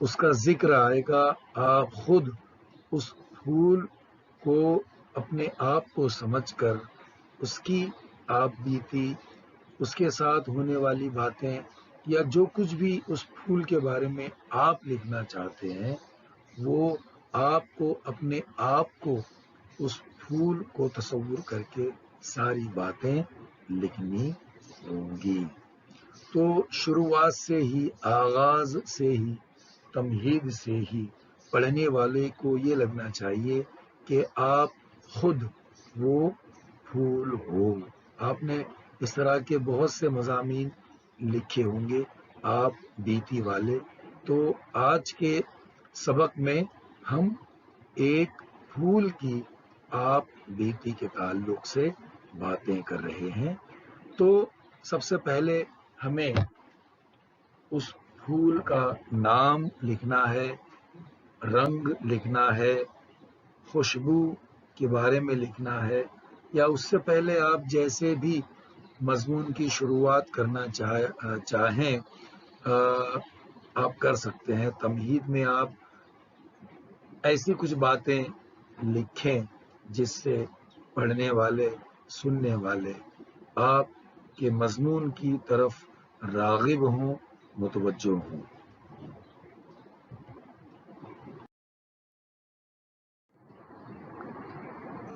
اس کا ذکر آئے گا، آپ خود اس پھول کو اپنے آپ کو سمجھ کر اس کی آپ بیتی، اس کے ساتھ ہونے والی باتیں یا جو کچھ بھی اس پھول کے بارے میں آپ لکھنا چاہتے ہیں، وہ آپ کو اپنے آپ کو اس پھول کو تصور کر کے ساری باتیں لکھنی ہوں گی۔ تو شروعات سے ہی، آغاز سے ہی، تمہید سے ہی پڑھنے والے کو یہ لگنا چاہیے کہ آپ خود وہ پھول ہو۔ آپ نے اس طرح کے بہت سے مضامین لکھے ہوں گے آپ بیتی والے۔ تو آج کے سبق میں ہم ایک پھول کی آپ بیتی کے تعلق سے باتیں کر رہے ہیں۔ تو سب سے پہلے ہمیں اس پھول کا نام لکھنا ہے، رنگ لکھنا ہے، خوشبو کے بارے میں لکھنا ہے، یا اس سے پہلے آپ جیسے بھی مضمون کی شروعات کرنا چاہیں آپ کر سکتے ہیں۔ تمہید میں آپ ایسی کچھ باتیں لکھیں جس سے پڑھنے والے، سننے والے آپ کے مضمون کی طرف راغب ہوں، متوجہ ہوں۔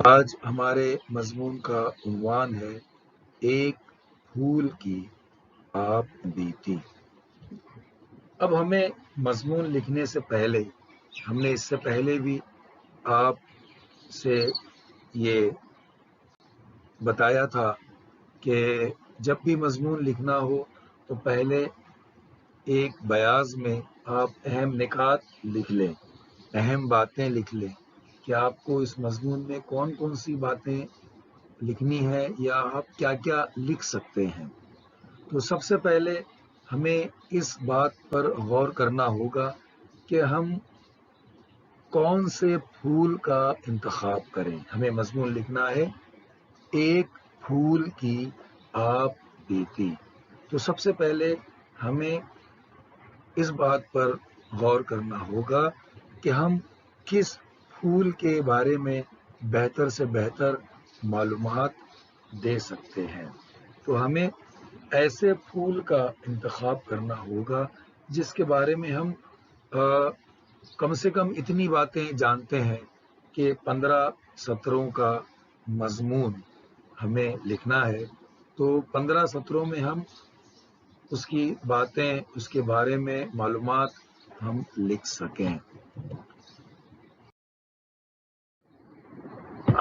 آج ہمارے مضمون کا عنوان ہے ایک پھول کی آپ بیتی۔ اب ہمیں مضمون لکھنے سے پہلے، ہم نے اس سے پہلے بھی آپ سے یہ بتایا تھا کہ جب بھی مضمون لکھنا ہو تو پہلے ایک بیاض میں آپ اہم نکات لکھ لیں، اہم باتیں لکھ لیں کہ آپ کو اس مضمون میں کون کون سی باتیں لکھنی ہے یا آپ کیا کیا لکھ سکتے ہیں۔ تو سب سے پہلے ہمیں اس بات پر غور کرنا ہوگا کہ ہم کون سے پھول کا انتخاب کریں۔ ہمیں مضمون لکھنا ہے ایک پھول کی آپ بیتی۔ تو سب سے پہلے ہمیں اس بات پر غور کرنا ہوگا کہ ہم کس پھول کے بارے میں بہتر سے بہتر معلومات دے سکتے ہیں۔ تو ہمیں ایسے پھول کا انتخاب کرنا ہوگا جس کے بارے میں ہم کم سے کم اتنی باتیں جانتے ہیں کہ 15 سطروں کا مضمون ہمیں لکھنا ہے۔ تو 15 سطروں میں ہم اس کی باتیں، اس کے بارے میں معلومات ہم لکھ سکیں۔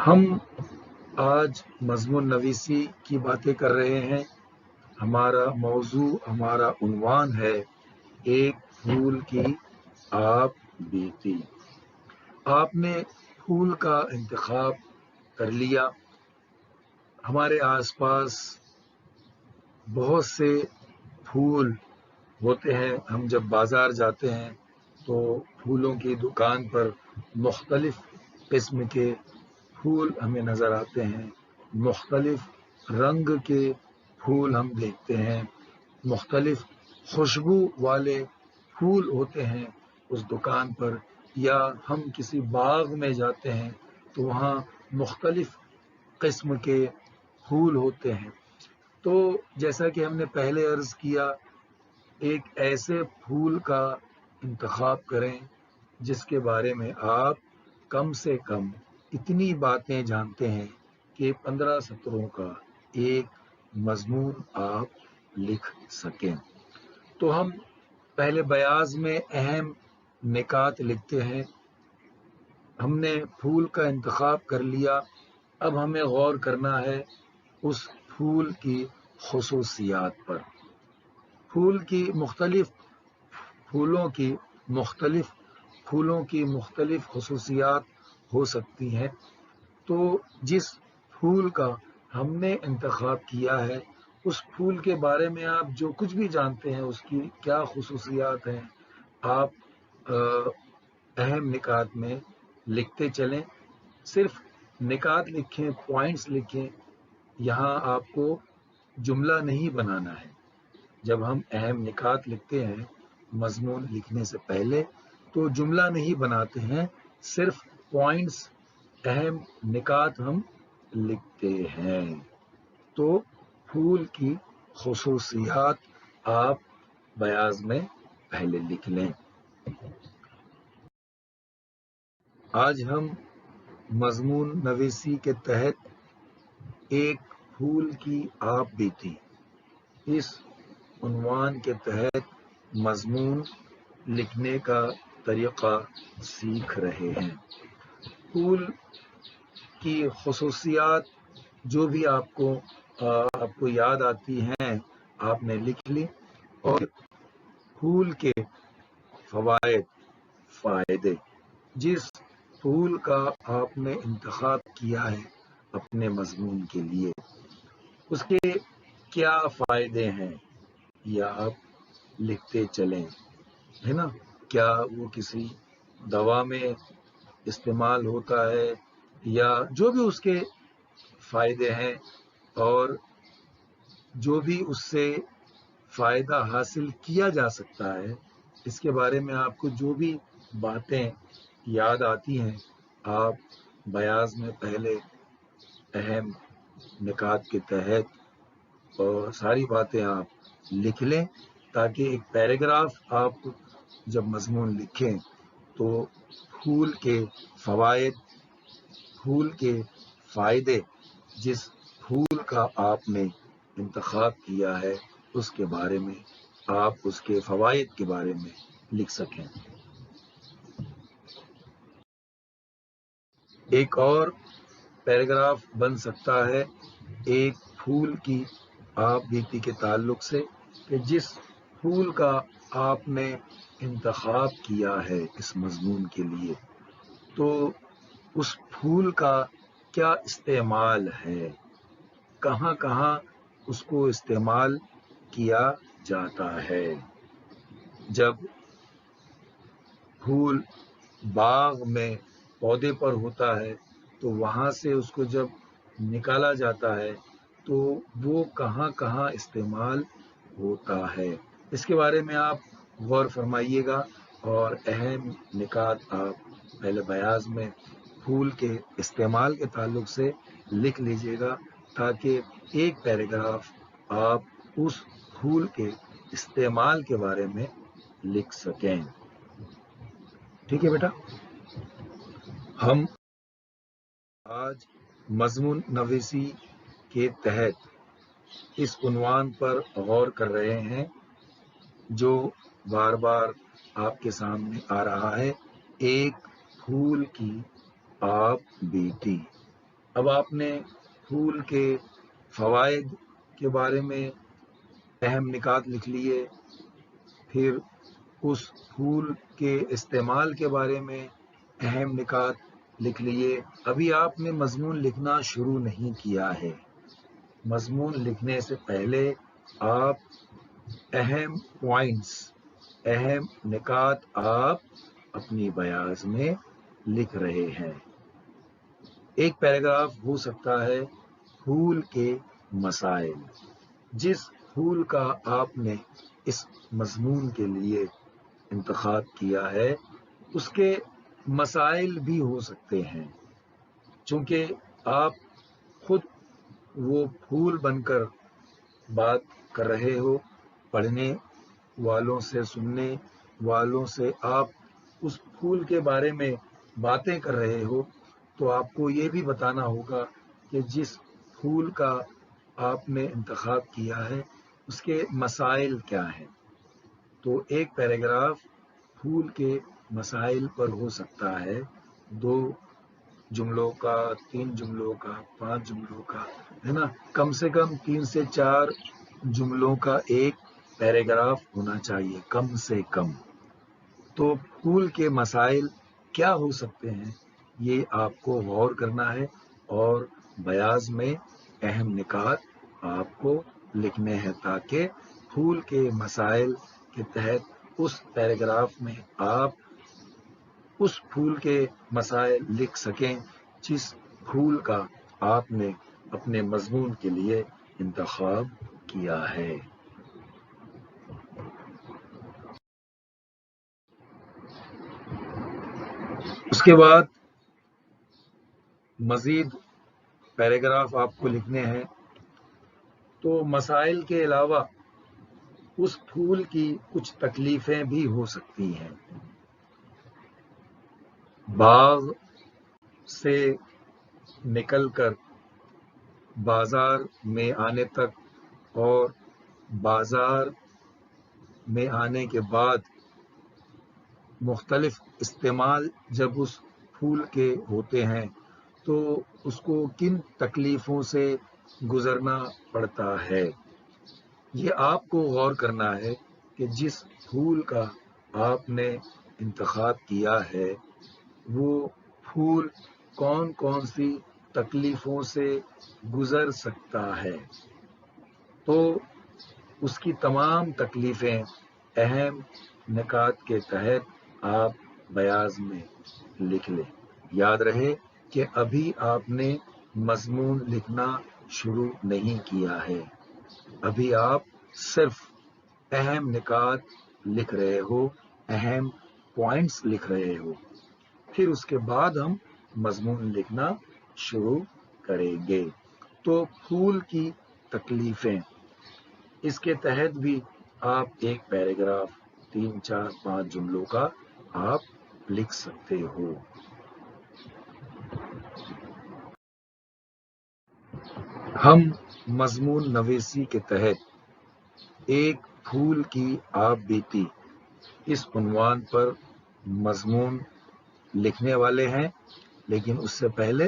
ہم آج مضمون نویسی کی باتیں کر رہے ہیں۔ ہمارا موضوع، ہمارا عنوان ہے ایک پھول کی آپ بیتی۔ آپ نے پھول کا انتخاب کر لیا۔ ہمارے آس پاس بہت سے پھول ہوتے ہیں۔ ہم جب بازار جاتے ہیں تو پھولوں کی دکان پر مختلف قسم کے پھول ہمیں نظر آتے ہیں، مختلف رنگ کے پھول ہم دیکھتے ہیں، مختلف خوشبو والے پھول ہوتے ہیں اس دکان پر، یا ہم کسی باغ میں جاتے ہیں تو وہاں مختلف قسم کے پھول ہوتے ہیں۔ تو جیسا کہ ہم نے پہلے عرض کیا، ایک ایسے پھول کا انتخاب کریں جس کے بارے میں آپ کم سے کم اتنی باتیں جانتے ہیں کہ 15 سطروں کا ایک مضمون آپ لکھ سکیں۔ تو ہم پہلے بیاض میں اہم نکات لکھتے ہیں۔ ہم نے پھول کا انتخاب کر لیا، اب ہمیں غور کرنا ہے اس پھول کی خصوصیات پر۔ پھولوں کی مختلف خصوصیات ہو سکتی ہیں۔ تو جس پھول کا ہم نے انتخاب کیا ہے اس پھول کے بارے میں آپ جو کچھ بھی جانتے ہیں، اس کی کیا خصوصیات ہیں، آپ اہم نکات میں لکھتے چلیں۔ صرف نکات لکھیں، پوائنٹس لکھیں، یہاں آپ کو جملہ نہیں بنانا ہے۔ جب ہم اہم نکات لکھتے ہیں مضمون لکھنے سے پہلے تو جملہ نہیں بناتے ہیں، صرف پوائنٹس، اہم نکات ہم لکھتے ہیں۔ تو پھول کی خصوصیات آپ بیاض میں پہلے لکھ لیں۔ آج ہم مضمون نویسی کے تحت ایک پھول کی آپ بیتی اس عنوان کے تحت مضمون لکھنے کا طریقہ سیکھ رہے ہیں۔ پھول کی خصوصیات جو بھی آپ کو یاد آتی ہیں آپ نے لکھ لی، اور پھول کے فائدے، جس پھول کا آپ نے انتخاب کیا ہے اپنے مضمون کے لیے، اس کے کیا فائدے ہیں یہ آپ لکھتے چلیں، ہے نا؟ کیا وہ کسی دوا میں استعمال ہوتا ہے، یا جو بھی اس کے فائدے ہیں اور جو بھی اس سے فائدہ حاصل کیا جا سکتا ہے، اس کے بارے میں آپ کو جو بھی باتیں یاد آتی ہیں آپ بیاض میں پہلے اہم نکات کے تحت اور ساری باتیں آپ لکھ لیں، تاکہ ایک پیراگراف آپ جب مضمون لکھیں تو پھول کے فوائد، پھول کے فائدے، جس پھول کا آپ نے انتخاب کیا ہے اس کے بارے میں آپ اس کے فوائد کے بارے میں لکھ سکیں۔ ایک اور پیراگراف بن سکتا ہے ایک پھول کی آپ بیتی کے تعلق سے، کہ جس پھول کا آپ نے انتخاب کیا ہے اس مضمون کے لیے، تو اس پھول کا کیا استعمال ہے، کہاں کہاں اس کو استعمال کیا جاتا ہے۔ جب پھول باغ میں پودے پر ہوتا ہے تو وہاں سے اس کو جب نکالا جاتا ہے تو وہ کہاں کہاں استعمال ہوتا ہے، اس کے بارے میں آپ غور فرمائیے گا، اور اہم نکات آپ پہلے بیاض میں پھول کے استعمال کے تعلق سے لکھ لیجیے گا، تاکہ ایک پیراگراف آپ اس پھول کے استعمال کے بارے میں لکھ سکیں۔ ٹھیک ہے بیٹا؟ ہم آج مضمون نویسی کے تحت اس عنوان پر غور کر رہے ہیں جو بار بار آپ کے سامنے آ رہا ہے، ایک پھول کی آپ بیتی۔ اب آپ نے پھول کے فوائد کے بارے میں اہم نکات لکھ لیے، پھر اس پھول کے استعمال کے بارے میں اہم نکات لکھ لیے۔ ابھی آپ نے مضمون لکھنا شروع نہیں کیا ہے۔ مضمون لکھنے سے پہلے آپ اہم پوائنٹس، اہم نکات آپ اپنی بیاض میں لکھ رہے ہیں۔ ایک پیراگراف ہو سکتا ہے پھول کے مسائل، جس پھول کا آپ نے اس مضمون کے لیے انتخاب کیا ہے اس کے مسائل بھی ہو سکتے ہیں، چونکہ آپ خود وہ پھول بن کر بات کر رہے ہو، پڑھنے والوں سے، سننے والوں سے آپ اس پھول کے بارے میں باتیں کر رہے ہو، تو آپ کو یہ بھی بتانا ہوگا کہ جس پھول کا آپ نے انتخاب کیا ہے اس کے مسائل کیا ہیں۔ تو ایک پیراگراف پھول کے مسائل پر ہو سکتا ہے، 2 جملوں کا، 3 جملوں کا، 5 جملوں کا، ہے نا؟ کم سے کم 3 سے 4 جملوں کا ایک پیراگراف ہونا چاہیے، کم سے کم۔ تو پھول کے مسائل کیا ہو سکتے ہیں یہ آپ کو غور کرنا ہے، اور بیاض میں اہم نکات آپ کو لکھنے ہیں، تاکہ پھول کے مسائل کے تحت اس پیراگراف میں آپ اس پھول کے مسائل لکھ سکیں جس پھول کا آپ نے اپنے مضمون کے لیے انتخاب کیا ہے۔ کے بعد مزید پیراگراف آپ کو لکھنے ہیں، تو مسائل کے علاوہ اس پھول کی کچھ تکلیفیں بھی ہو سکتی ہیں۔ باغ سے نکل کر بازار میں آنے تک اور بازار میں آنے کے بعد مختلف استعمال جب اس پھول کے ہوتے ہیں تو اس کو کن تکلیفوں سے گزرنا پڑتا ہے۔ یہ آپ کو غور کرنا ہے کہ جس پھول کا آپ نے انتخاب کیا ہے وہ پھول کون کون سی تکلیفوں سے گزر سکتا ہے، تو اس کی تمام تکلیفیں اہم نکات کے تحت آپ بیاض میں لکھ لیں۔ یاد رہے کہ ابھی آپ نے مضمون لکھنا شروع نہیں کیا ہے، ابھی آپ صرف اہم نکات لکھ رہے ہو، اہم پوائنٹس لکھ رہے ہو، پھر اس کے بعد ہم مضمون لکھنا شروع کریں گے۔ تو پھول کی تکلیفیں، اس کے تحت بھی آپ ایک پیراگراف 3 4 5 جملوں کا آپ لکھ سکتے ہو۔ ہم مضمون نویسی کے تحت ایک پھول کی آپ بیتی اس عنوان پر مضمون لکھنے والے ہیں، لیکن اس سے پہلے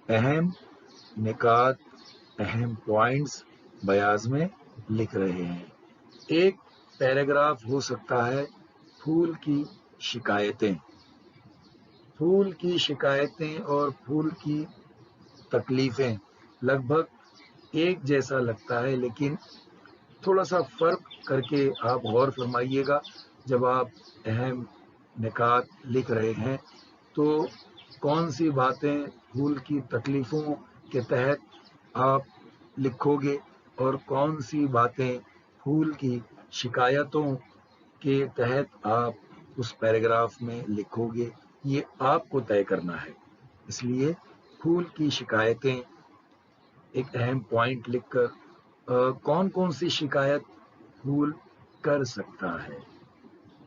اہم نکات، اہم پوائنٹس بیاض میں لکھ رہے ہیں۔ ایک پیراگراف ہو سکتا ہے پھول کی شکایتیں۔ پھول کی شکایتیں اور پھول کی تکلیفیں لگ بھگ ایک جیسا لگتا ہے، لیکن تھوڑا سا فرق کر کے آپ غور فرمائیے گا۔ جب آپ اہم نکات لکھ رہے ہیں تو کون سی باتیں پھول کی تکلیفوں کے تحت آپ لکھو گے اور کون سی باتیں پھول کی شکایتوں کے تحت آپ اس پیراگراف میں لکھو گے، یہ آپ کو طے کرنا ہے۔ اس لیے پھول کی شکایتیں ایک اہم پوائنٹ لکھ کر کون کون سی شکایت پھول کر سکتا ہے،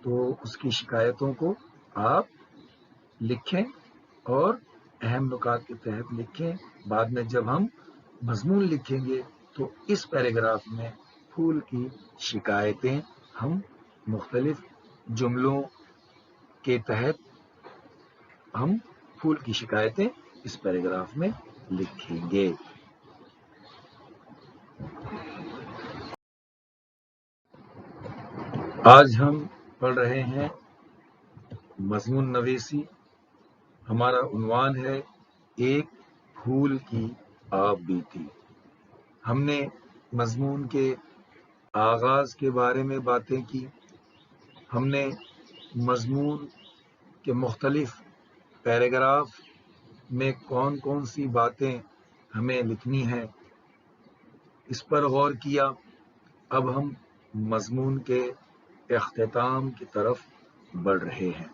تو اس کی شکایتوں کو آپ لکھیں اور اہم نکات کے تحت لکھیں۔ بعد میں جب ہم مضمون لکھیں گے تو اس پیراگراف میں پھول کی شکایتیں ہم مختلف جملوں کے تحت ہم پھول کی شکایتیں اس پیراگراف میں لکھیں گے۔ آج ہم پڑھ رہے ہیں مضمون نویسی۔ ہمارا عنوان ہے ایک پھول کی آپ بیتی۔ ہم نے مضمون کے آغاز کے بارے میں باتیں کی، ہم نے مضمون کے مختلف پیراگراف میں کون کون سی باتیں ہمیں لکھنی ہیں اس پر غور کیا۔ اب ہم مضمون کے اختتام کی طرف بڑھ رہے ہیں۔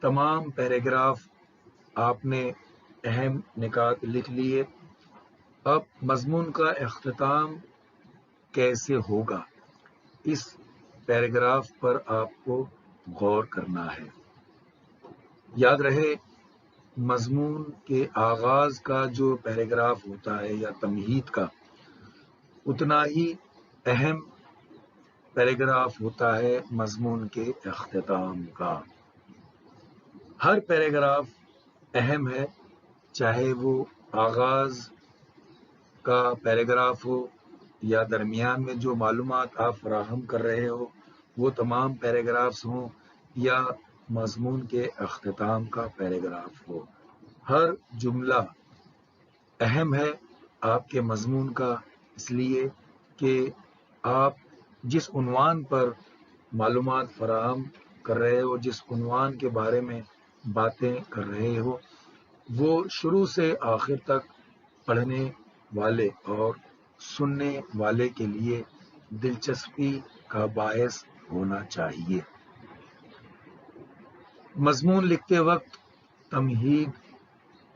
تمام پیراگراف آپ نے اہم نکات لکھ لیے، اب مضمون کا اختتام کیسے ہوگا اس پیراگراف پر آپ کو غور کرنا ہے۔ یاد رہے مضمون کے آغاز کا جو پیراگراف ہوتا ہے یا تمہید کا، اتنا ہی اہم پیراگراف ہوتا ہے مضمون کے اختتام کا۔ ہر پیراگراف اہم ہے، چاہے وہ آغاز کا پیراگراف ہو یا درمیان میں جو معلومات آپ فراہم کر رہے ہو وہ تمام پیراگرافز ہوں یا مضمون کے اختتام کا پیراگراف ہو۔ ہر جملہ اہم ہے آپ کے مضمون کا، اس لیے کہ آپ جس عنوان پر معلومات فراہم کر رہے ہو، جس عنوان کے بارے میں باتیں کر رہے ہو، وہ شروع سے آخر تک پڑھنے والے اور سننے والے کے لیے دلچسپی کا باعث ہونا چاہیے۔ مضمون لکھتے وقت تمہید،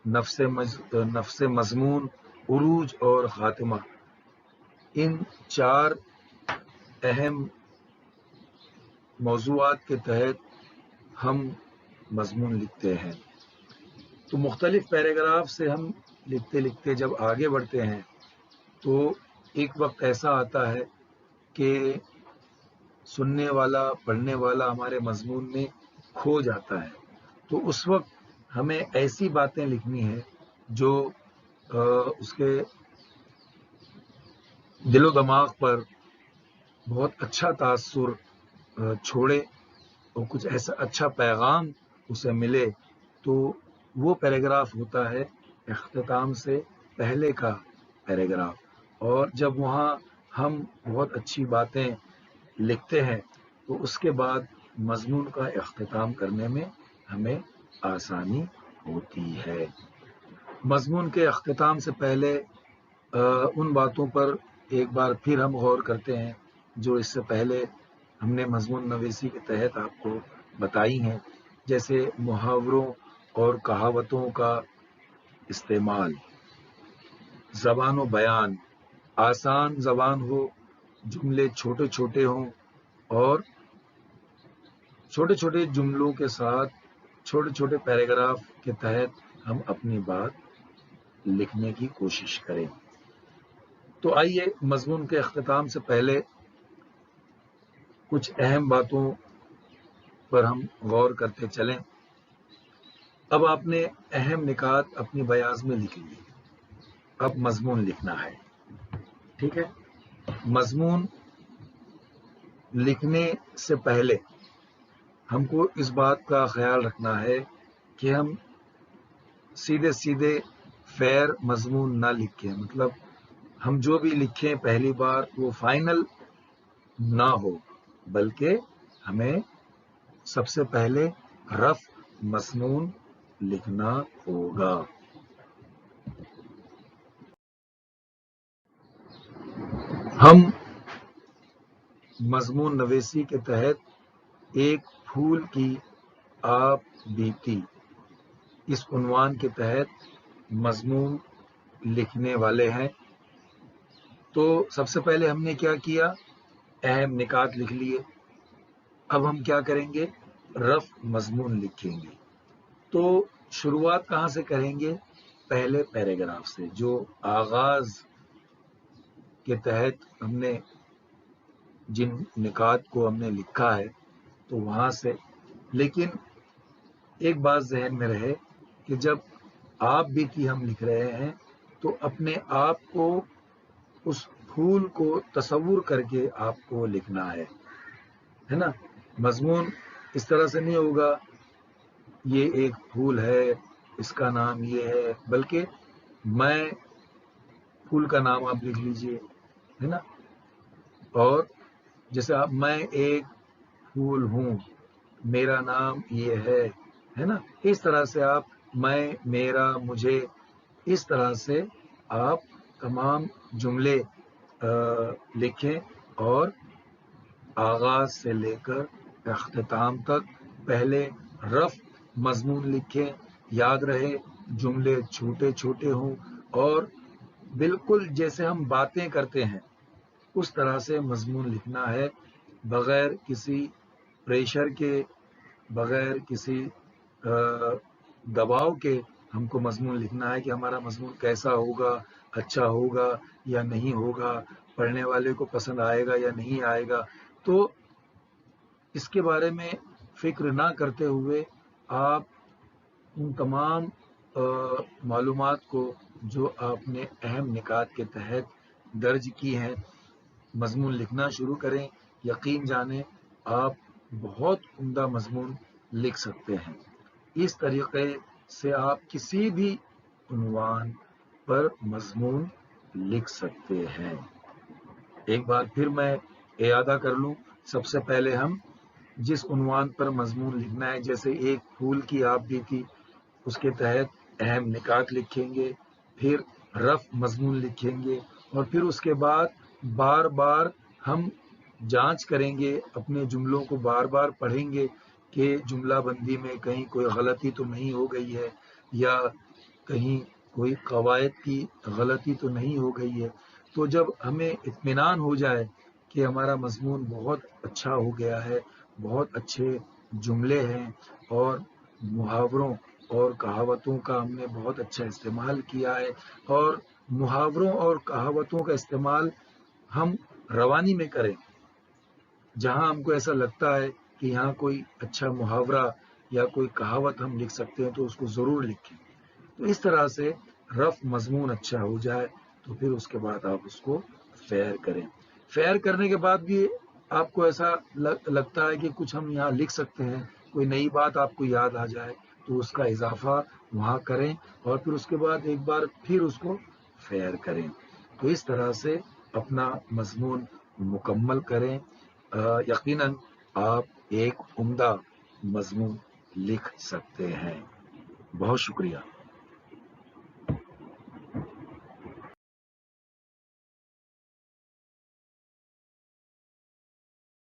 نفس مضمون، عروج اور خاتمہ، ان 4 اہم موضوعات کے تحت ہم مضمون لکھتے ہیں۔ تو مختلف پیراگراف سے ہم لکھتے لکھتے جب آگے بڑھتے ہیں تو ایک وقت ایسا آتا ہے کہ سننے والا، پڑھنے والا ہمارے مضمون میں کھو جاتا ہے، تو اس وقت ہمیں ایسی باتیں لکھنی ہیں جو اس کے دل و دماغ پر بہت اچھا تاثر چھوڑے اور کچھ ایسا اچھا پیغام اسے ملے۔ تو وہ پیراگراف ہوتا ہے اختتام سے پہلے کا پیراگراف، اور جب وہاں ہم بہت اچھی باتیں لکھتے ہیں تو اس کے بعد مضمون کا اختتام کرنے میں ہمیں آسانی ہوتی ہے۔ مضمون کے اختتام سے پہلے ان باتوں پر ایک بار پھر ہم غور کرتے ہیں جو اس سے پہلے ہم نے مضمون نویسی کے تحت آپ کو بتائی ہیں، جیسے محاوروں اور کہاوتوں کا استعمال، زبان و بیان، آسان زبان ہو، جملے چھوٹے چھوٹے ہوں اور چھوٹے چھوٹے جملوں کے ساتھ چھوٹے چھوٹے پیراگراف کے تحت ہم اپنی بات لکھنے کی کوشش کریں۔ تو آئیے مضمون کے اختتام سے پہلے کچھ اہم باتوں پر ہم غور کرتے چلیں۔ اب آپ نے اہم نکات اپنی بیاض میں لکھ لیے، اب مضمون لکھنا ہے، ٹھیک ہے؟ مضمون لکھنے سے پہلے ہم کو اس بات کا خیال رکھنا ہے کہ ہم سیدھے سیدھے فیر مضمون نہ لکھیں، مطلب ہم جو بھی لکھیں پہلی بار وہ فائنل نہ ہو، بلکہ ہمیں سب سے پہلے رف مضمون لکھنا ہوگا۔ ہم مضمون نویسی کے تحت ایک پھول کی آپ بیتی اس عنوان کے تحت مضمون لکھنے والے ہیں۔ تو سب سے پہلے ہم نے کیا کیا؟ اہم نکات لکھ لیے۔ اب ہم کیا کریں گے؟ رف مضمون لکھیں گے۔ تو شروعات کہاں سے کریں گے؟ پہلے پیراگراف سے، جو آغاز کے تحت ہم نے جن نکات کو ہم نے لکھا ہے تو وہاں سے۔ لیکن ایک بات ذہن میں رہے کہ جب آپ بیتی ہم لکھ رہے ہیں تو اپنے آپ کو، اس پھول کو تصور کر کے آپ کو لکھنا ہے نا؟ مضمون اس طرح سے نہیں ہوگا یہ ایک پھول ہے، اس کا نام یہ ہے، بلکہ میں پھول کا نام آپ لکھ لیجئے، ہے نا؟ اور جیسے آپ میں ایک پھول ہوں، میرا نام یہ ہے نا؟ اس طرح سے آپ میں، میرا، مجھے، اس طرح سے آپ تمام جملے لکھیں اور آغاز سے لے کر اختتام تک پہلے رف مضمون لکھیں۔ یاد رہے جملے چھوٹے چھوٹے ہوں اور بالکل جیسے ہم باتیں کرتے ہیں اس طرح سے مضمون لکھنا ہے، بغیر کسی پریشر کے، بغیر کسی دباؤ کے ہم کو مضمون لکھنا ہے کہ ہمارا مضمون کیسا ہوگا، اچھا ہوگا یا نہیں ہوگا، پڑھنے والے کو پسند آئے گا یا نہیں آئے گا۔ تو اس کے بارے میں فکر نہ کرتے ہوئے آپ ان تمام معلومات کو جو آپ نے اہم نکات کے تحت درج کی ہیں مضمون لکھنا شروع کریں۔ یقین جانیں آپ بہت عمدہ مضمون لکھ سکتے ہیں۔ اس طریقے سے آپ کسی بھی عنوان پر مضمون لکھ سکتے ہیں۔ ایک بار پھر میں اعادہ کر لوں، سب سے پہلے ہم جس عنوان پر مضمون لکھنا ہے، جیسے ایک پھول کی آپ بیتی، اس کے تحت اہم نکات لکھیں گے، پھر رف مضمون لکھیں گے، اور پھر اس کے بعد بار بار ہم جانچ کریں گے، اپنے جملوں کو بار بار پڑھیں گے کہ جملہ بندی میں کہیں کوئی غلطی تو نہیں ہو گئی ہے یا کہیں کوئی قواعد کی غلطی تو نہیں ہو گئی ہے. تو جب ہمیں اطمینان ہو جائے کہ ہمارا مضمون بہت اچھا ہو گیا ہے، بہت اچھے جملے ہیں اور محاوروں اور کہاوتوں کا ہم نے بہت اچھا استعمال کیا ہے، اور محاوروں اور کہاوتوں کا استعمال ہم روانی میں کریں، جہاں ہم کو ایسا لگتا ہے کہ یہاں کوئی اچھا محاورہ یا کوئی کہاوت ہم لکھ سکتے ہیں تو اس کو ضرور لکھیں. تو اس طرح سے رف مضمون اچھا ہو جائے تو پھر اس کے بعد آپ اس کو فیئر کریں. فیئر کرنے کے بعد بھی آپ کو ایسا لگتا ہے کہ کچھ ہم یہاں لکھ سکتے ہیں، کوئی نئی بات آپ کو یاد آ جائے تو اس کا اضافہ وہاں کریں اور پھر اس کے بعد ایک بار پھر اس کو فیئر کریں. تو اس طرح سے اپنا مضمون مکمل کریں. یقیناً آپ ایک عمدہ مضمون لکھ سکتے ہیں. بہت شکریہ.